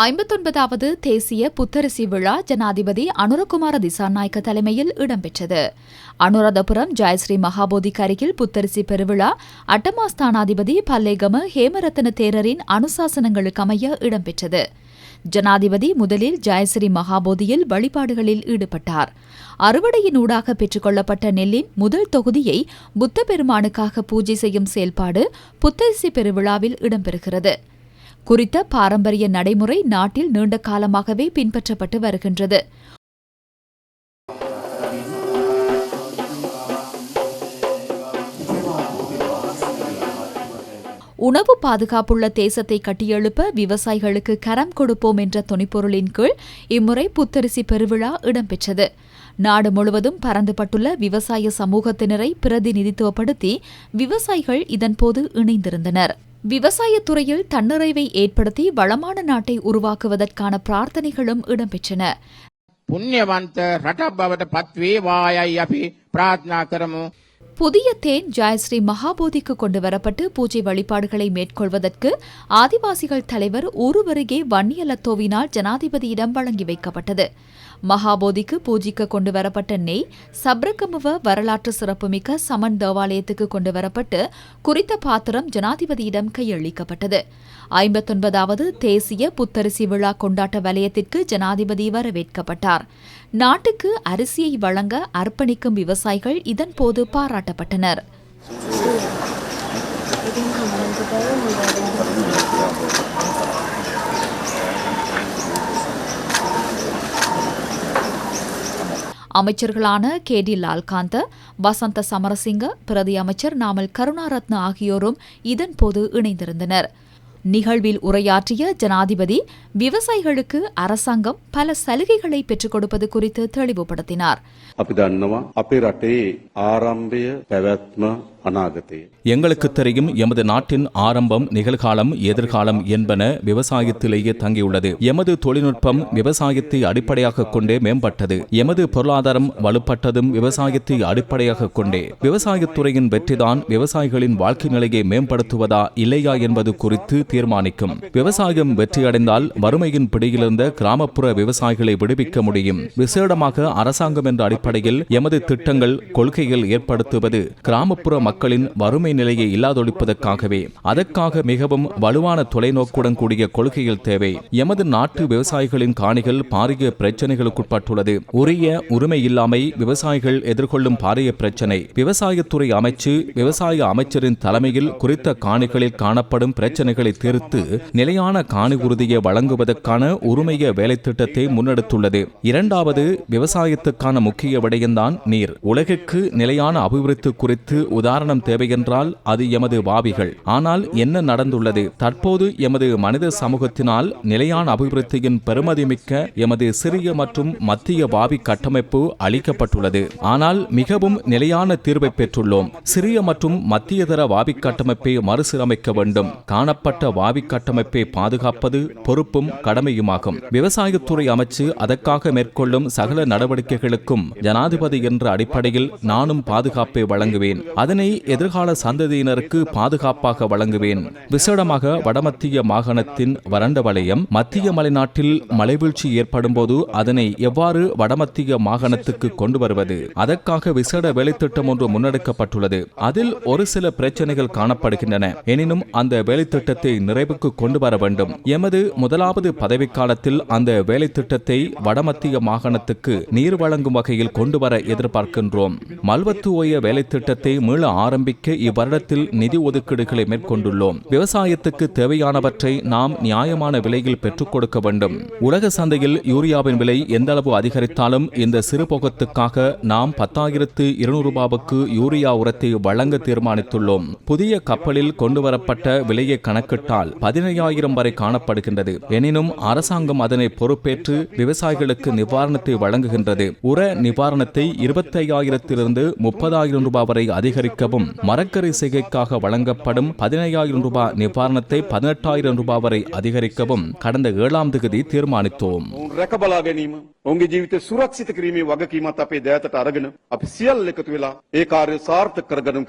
59வது தேசிய புத்தரிசி விழா ஜனாதிபதி அனுரகுமார திசாநாயக்க தலைமையில் இடம்பெற்றது. அனுராதபுரம் ஜெயஸ்ரீ மகாபோதிக்கு அருகில் புத்தரிசி பெருவிழா அட்டமாஸ்தானாதிபதி பல்லேகம ஹேமரத்ன தேரரின் அனுசாசனங்களுக்கமைய இடம்பெற்றது. ஜனாதிபதி முதலில் ஜெயஸ்ரீ மகாபோதியில் வழிபாடுகளில் ஈடுபட்டார். அறுவடையினூடாக பெற்றுக் கொள்ளப்பட்ட நெல்லின் முதல் தொகுதியை புத்த பெருமானுக்காக பூஜை செய்யும் செயல்பாடு புத்தரிசி பெருவிழாவில் இடம்பெறுகிறது. குறித்த பாரம்பரிய நடைமுறை நாட்டில் நீண்ட காலமாகவே பின்பற்றப்பட்டு வருகின்றது. உணவு பாதுகாப்புள்ள தேசத்தை கட்டியெழுப்ப விவசாயிகளுக்கு கரம் கொடுப்போம் என்ற துணிப்பொருளின் கீழ் இம்முறை புத்தரிசி பெருவிழா இடம்பெற்றது. நாடு முழுவதும் பரந்துபட்டுள்ள விவசாய சமூகத்தினரை பிரதிநிதித்துவப்படுத்தி விவசாயிகள் இதன்போது இணைந்திருந்தனர். விவசாயத்துறையில் தன்னிறைவை ஏற்படுத்தி வளமான நாட்டை உருவாக்குவதற்கான பிரார்த்தனைகளும் இடம்பெற்றன. புண்ணியவந்த ரட்டப் பவத பத்வேவாயை அபி பிரார்த்தனா கரமு. புதிய தேன் ஜெயஸ்ரீ மகாபோதிக்கு கொண்டு வரப்பட்டு பூஜை வழிபாடுகளை மேற்கொள்வதற்கு ஆதிவாசிகள் தலைவர் ஊருவருகே வன்னியலத்தோவினால் ஜனாதிபதியிடம் வழங்கி வைக்கப்பட்டது. மகாபோதிக்கு பூஜிக்க கொண்டு வரப்பட்ட நெய் சப்ரகமுவ வரலாற்று சிறப்புமிக்க சமன் தேவாலயத்துக்கு கொண்டு வரப்பட்டு குறித்த பாத்திரம் ஜனாதிபதியிடம் கையளிக்கப்பட்டது. 59வது தேசிய புத்தரிசி விழா கொண்டாட்ட வலயத்திற்கு ஜனாதிபதி வரவேற்கப்பட்டார். நாட்டுக்கு அரிசியை வழங்க அர்ப்பணிக்கும் விவசாயிகள் இதன்போது பாராட்டப்பட்டனர். அமைச்சர்களான கே.டி. லால்காந்த, வசந்த சமரசிங்க, பிரதி அமைச்சர் நாமல் கருணாரத்ன ஆகியோரும் இதன்போது இணைந்திருந்தனர். நிகழ்வில் உரையாற்றிய ஜனாதிபதி விவசாயிகளுக்கு அரசாங்கம் பல சலுகைகளை பெற்றுக் கொடுப்பது குறித்து தெளிவுபடுத்தினார். எங்களுக்கு தெரியும், எமது நாட்டின் ஆரம்பம், நிகழ்காலம், எதிர்காலம் என்பன விவசாயத்திலேயே தங்கியுள்ளது. எமது தொழில்நுட்பம் விவசாயத்தை அடிப்படையாக கொண்டே மேம்பட்டது. எமது பொருளாதாரம் வலுப்பட்டதும் விவசாயத்தை அடிப்படையாக கொண்டே. விவசாயத்துறையின் வெற்றிதான் விவசாயிகளின் வாழ்க்கை நிலையை மேம்படுத்துவதா இல்லையா என்பது குறித்து தீர்மானிக்கும். விவசாயம் வெற்றியடைந்தால் வறுமையின் பிடியிலிருந்த கிராமப்புற விவசாயிகளை விடுவிக்க முடியும். விசேடமாக அரசாங்கம் என்ற அடிப்படையில் எமது திட்டங்கள், கொள்கைகள் ஏற்படுத்துவது கிராமப்புற மக்களின் வறுமை நிலையை இல்லாதொழிப்பதற்காகவே. அதற்காக மிகவும் வலுவான தொலைநோக்குடன் கூடிய கொள்கைகள் தேவை. எமது நாட்டு விவசாயிகளின் காணிகள் பாரிய பிரச்சனைகளுக்குட்பட்டுள்ளது. உரிய உரிமை இல்லாமை விவசாயிகள் எதிர்கொள்ளும் பாரிய பிரச்சனை. விவசாயத்துறை அமைச்சு, விவசாய அமைச்சரின் தலைமையில் குறித்த காணிகளில் காணப்படும் பிரச்சனைகளை தீர்த்து நிலையான காணி உறுதியை வழங்குவதற்கான உரிமைய வேலை திட்டத்தை முன்னெடுத்துள்ளது. இரண்டாவது, விவசாயத்துக்கான முக்கிய விடயம்தான் நீர். உலகிற்கு நிலையான அபிவிருத்தி குறித்து உதாரணம் தேவையென்றால் அது எமது வாவிகள். ஆனால் என்ன நடந்துள்ளது? தற்போது எமது மனித சமூகத்தினால் நிலையான அபிவிருத்தியின் பெருமதிமிக்க எமது சிறிய மற்றும் மத்திய வாவி கட்டமைப்பு அளிக்கப்பட்டுள்ளது. ஆனால் மிகவும் நிலையான தீர்வை பெற்றுள்ளோம். சிறிய மற்றும் மத்தியதர வாவி கட்டமைப்பை மறுசீரமைக்க வேண்டும். காணப்பட்ட வாவி கட்டமைப்பை பாதுகாப்பது பொறுப்பும் கடமையுமாகும். விவசாயத்துறை அமைச்சு அதற்காக மேற்கொள்ளும் சகல நடவடிக்கைகளுக்கும் ஜனாதிபதி என்ற அடிப்படையில் நானும் பாதுகாப்பை வழங்குவேன். அதனை எதிர்கால சந்ததியினருக்கு பாதுகாப்பாக வழங்குவேன். விசேடமாக வடமத்திய மாகாணத்தின் வறண்ட வலயம், மத்திய மலைநாட்டில் மலைவீழ்ச்சி ஏற்படும் போது அதனை எவ்வாறு வடமத்திய மாகாணத்துக்கு கொண்டு வருவது? அதற்காக விசேட வேலைத்திட்டம் ஒன்று முன்னெடுக்கப்பட்டுள்ளது. அதில் ஒரு சில பிரச்சனைகள் காணப்படுகின்றன. எனினும் அந்த வேலைத்திட்டத்தை நிறைவுக்கு கொண்டு வர வேண்டும். எமது முதலாவது பதவிக்காலத்தில் அந்த வேலைத்திட்டத்தை வடமத்திய மாகாணத்துக்கு நீர் வழங்கும் வகையில் கொண்டு வர எதிர்பார்க்கின்றோம். மல்வத்து ஓய வேலைத்திட்டத்தை மீள ஆரம்பிக்க இவ்வருடத்தில் நிதி ஒதுக்கீடுகளை மேற்கொண்டுள்ளோம். விவசாயத்துக்கு தேவையானவற்றை நாம் நியாயமான விலையில் பெற்றுக் கொடுக்க வேண்டும். உலக சந்தையில் யூரியாவின் விலை எந்த அளவு அதிகரித்தாலும் இந்த சிறு போகத்துக்காக நாம் 10,200 ரூபாவுக்கு யூரியா உரத்தை வழங்க தீர்மானித்துள்ளோம். புதிய கப்பலில் கொண்டுவரப்பட்ட விலையை கணக்கிட்டால் 15,000 வரை காணப்படுகின்றது. எனினும் அரசாங்கம் அதனை பொறுப்பேற்று விவசாயிகளுக்கு நிவாரணத்தை வழங்குகின்றது. உர நிவாரணத்தை 25,000 30,000 ரூபாய் வரை அதிகரிக்கவும், மரக்கறி செய்கைக்காக வழங்கப்படும் 15,000 ரூபாய் நிவாரணத்தை 18,000 ரூபாய் வரை அதிகரிக்கவும் கடந்த 7ஆம் தேதி தீர்மானித்தோம். ඔවුන්ගේ ජීවිතය සුරක්ෂිත කිරීමේ වගකීමත් අපේ දෑතට අරගෙන අපි සියල්ල එකතු වෙලා ඒ කාර්යය සාර්ථක කරගන්න